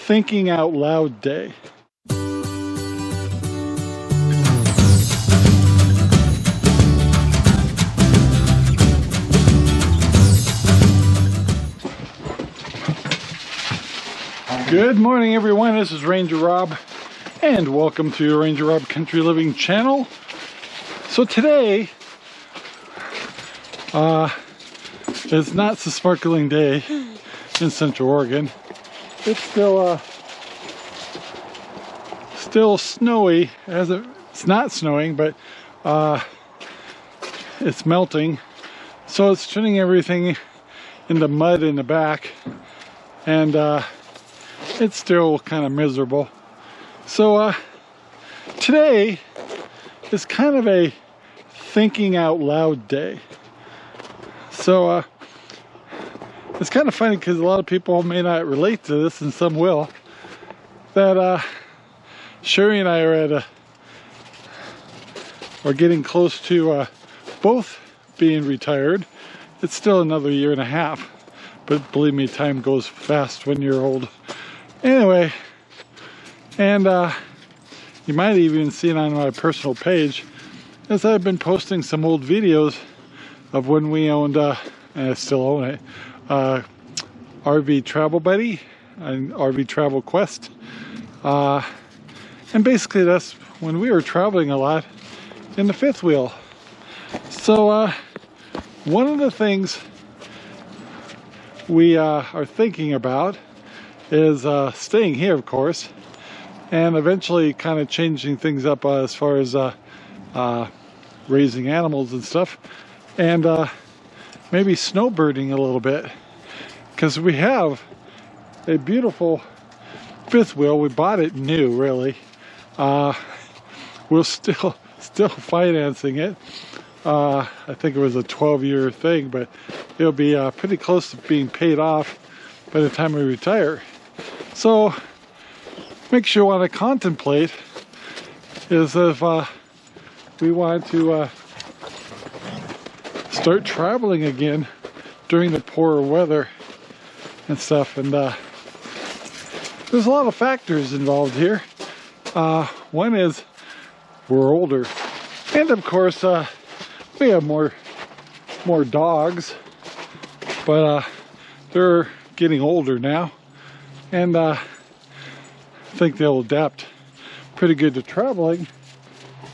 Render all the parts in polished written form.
thinking out loud day. Good morning, everyone. This is Ranger Rob, and welcome to Ranger Rob Country Living channel. So today, it's not a sparkling day in Central Oregon. It's still snowy. It's not snowing, but it's melting. So it's turning everything into mud in the back, and it's still kind of miserable. So today is kind of a thinking out loud day. So it's kind of funny because a lot of people may not relate to this, and some will, that Sherry and I are getting close to both being retired. It's still another year and a half, but believe me, time goes fast when you're old. Anyway, and you might even see it on my personal page, as I've been posting some old videos of when we owned, and I still own it, RV Travel Buddy and RV Travel Quest. And basically that's when we were traveling a lot in the fifth wheel. So one of the things we are thinking about is staying here, of course, and eventually kind of changing things up as far as raising animals and stuff, and maybe snowbirding a little bit, because we have a beautiful fifth wheel. We bought it new, really. We're still financing it. I think it was a 12-year thing, but it'll be pretty close to being paid off by the time we retire. So makes you want to contemplate is if we want to start traveling again during the poorer weather and stuff. And there's a lot of factors involved here. One is we're older, and of course we have more dogs, but they're getting older now, and I think they'll adapt pretty good to traveling,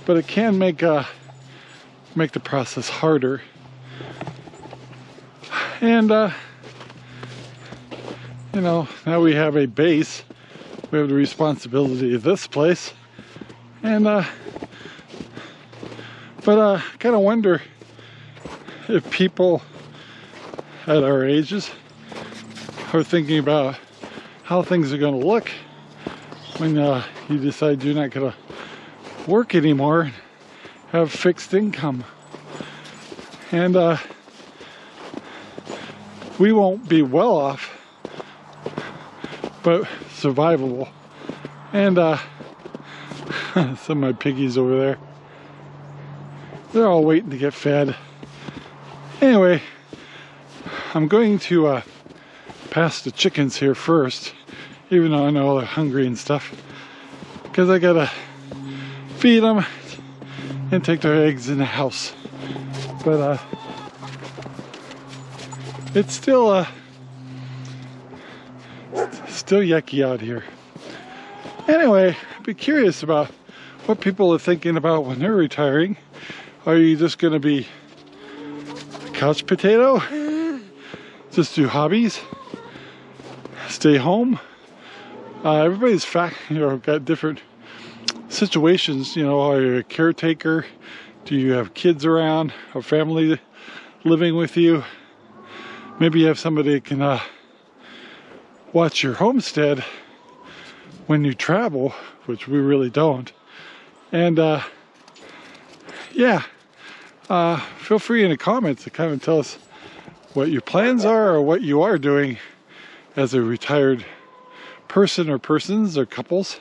but it can make the process harder. And you know, now we have a base, we have the responsibility of this place, and but I kind of wonder if people at our ages are thinking about how things are going to look when you decide you're not going to work anymore and have fixed income. And we won't be well off, but survivable. And some of my piggies over there, they're all waiting to get fed. Anyway, I'm going to pass the chickens here first, even though I know they're hungry and stuff, because I gotta feed them and take their eggs in the house. But it's still yucky out here. Anyway, I'd be curious about what people are thinking about when they're retiring. Are you just gonna be a couch potato? Just do hobbies? Stay home? Everybody's got different situations. You know, are you a caretaker? Do you have kids around? A family living with you? Maybe you have somebody that can watch your homestead when you travel, which we really don't. And yeah, feel free in the comments to kind of tell us what your plans are, or what you are doing as a retired person, or persons, or couples.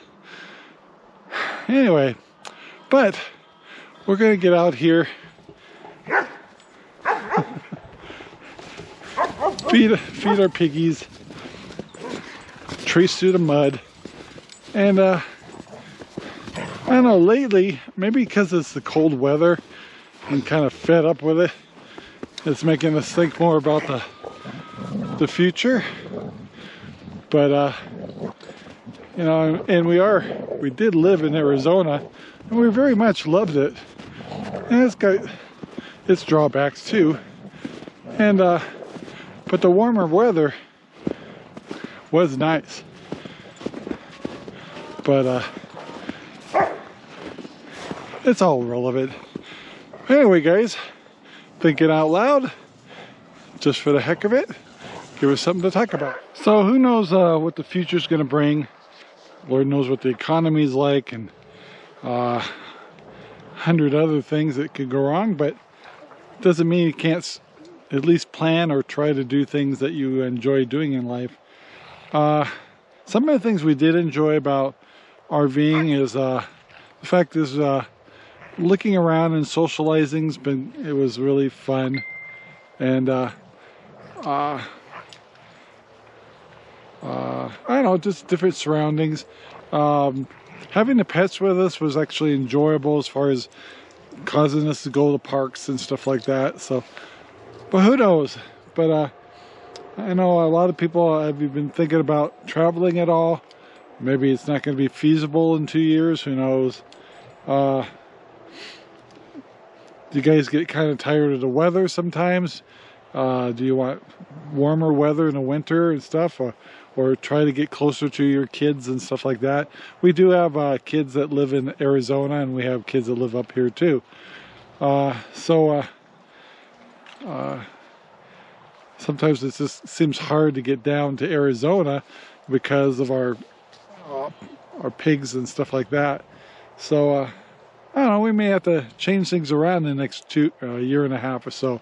Anyway, but we're gonna get out here, feed our piggies, trace through the mud. And I don't know, lately, maybe because it's the cold weather, I'm kind of fed up with it. It's making us think more about the future. But you know, and we did live in Arizona, and we very much loved it. And it's got its drawbacks too. And but the warmer weather was nice. But it's all relevant. Anyway, guys, thinking out loud, just for the heck of it, give us something to talk about. So who knows what the future's going to bring. Lord knows what the economy's like, and 100 other things that could go wrong, but it doesn't mean you can't at least plan or try to do things that you enjoy doing in life. Some of the things we did enjoy about RVing is the fact is looking around and socializing's been, it was really fun. And I don't know, just different surroundings. Having the pets with us was actually enjoyable as far as causing us to go to parks and stuff like that. So, but who knows? But I know a lot of people have been thinking about traveling at all. Maybe it's not going to be feasible in 2 years. Who knows? Do you guys get kind of tired of the weather sometimes? Do you want warmer weather in the winter and stuff, or try to get closer to your kids and stuff like that? We do have kids that live in Arizona, and we have kids that live up here too. Sometimes it just seems hard to get down to Arizona because of our pigs and stuff like that. So I don't know, we may have to change things around in the next year and a half or so.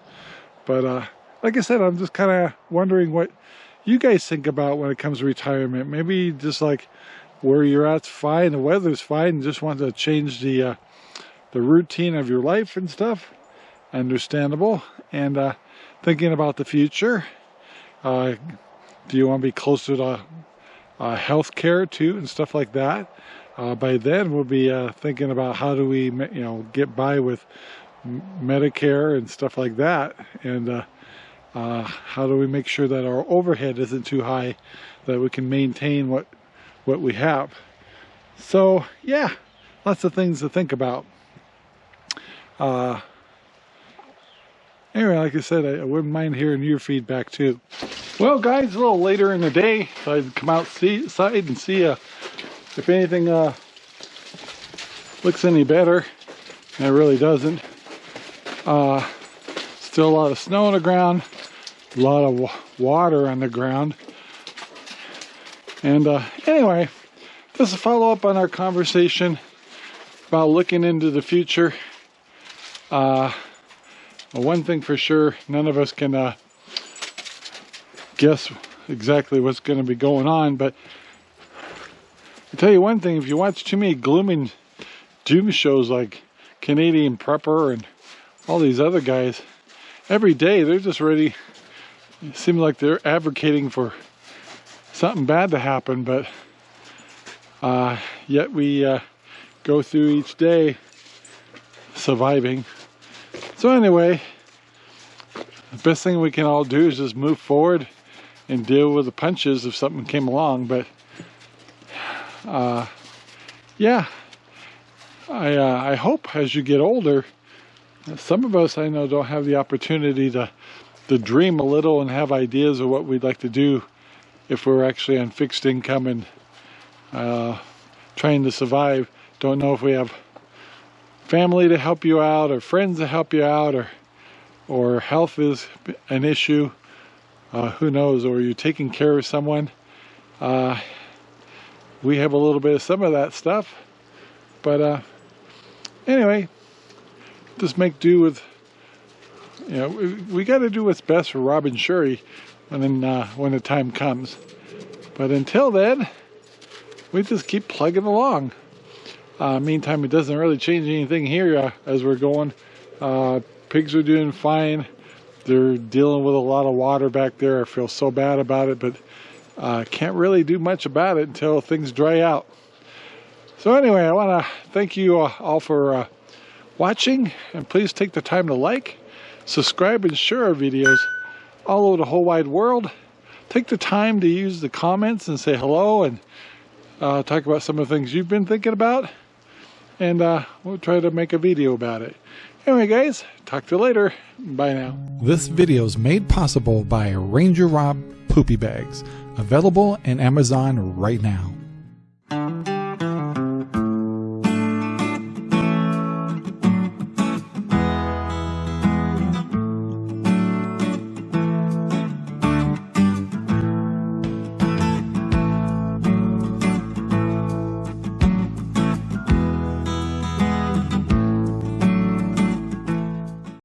But like I said, I'm just kind of wondering what you guys think about when it comes to retirement. Maybe just like where you're at's fine, the weather's fine, and just want to change the routine of your life and stuff. Understandable. And thinking about the future. Do you want to be closer to health care too and stuff like that? By then we'll be thinking about how do we, get by with Medicare and stuff like that, and how do we make sure that our overhead isn't too high, that we can maintain what we have. So yeah, lots of things to think about. Anyway, like I said, I wouldn't mind hearing your feedback too. Well, guys, a little later in the day, so I'd come outside and see if anything looks any better. And it really doesn't. Still a lot of snow on the ground, a lot of water on the ground. And anyway, just to follow up on our conversation about looking into the future. One thing for sure, none of us can guess exactly what's going to be going on, but I'll tell you one thing, if you watch too many glooming doom shows like Canadian Prepper and all these other guys, every day they're just ready, it seems like they're advocating for something bad to happen, but yet we go through each day surviving. So anyway, the best thing we can all do is just move forward and deal with the punches if something came along. But yeah, I hope as you get older, some of us I know don't have the opportunity to dream a little and have ideas of what we'd like to do if we're actually on fixed income and trying to survive. Don't know if we have family to help you out, or friends to help you out, or health is an issue. Who knows? Or you're taking care of someone. We have a little bit of some of that stuff, but anyway, just make do with. We got to do what's best for Rob and Shuri when the time comes. But until then, we just keep plugging along. Meantime, it doesn't really change anything here as we're going. Pigs are doing fine. They're dealing with a lot of water back there. I feel so bad about it, but can't really do much about it until things dry out. So anyway, I want to thank you all for watching, and please take the time to like, subscribe, and share our videos all over the whole wide world. Take the time to use the comments and say hello and talk about some of the things you've been thinking about, and we'll try to make a video about it. Anyway guys, talk to you later. Bye now. This video is made possible by RangerRob Poopy Bags, available in Amazon right now.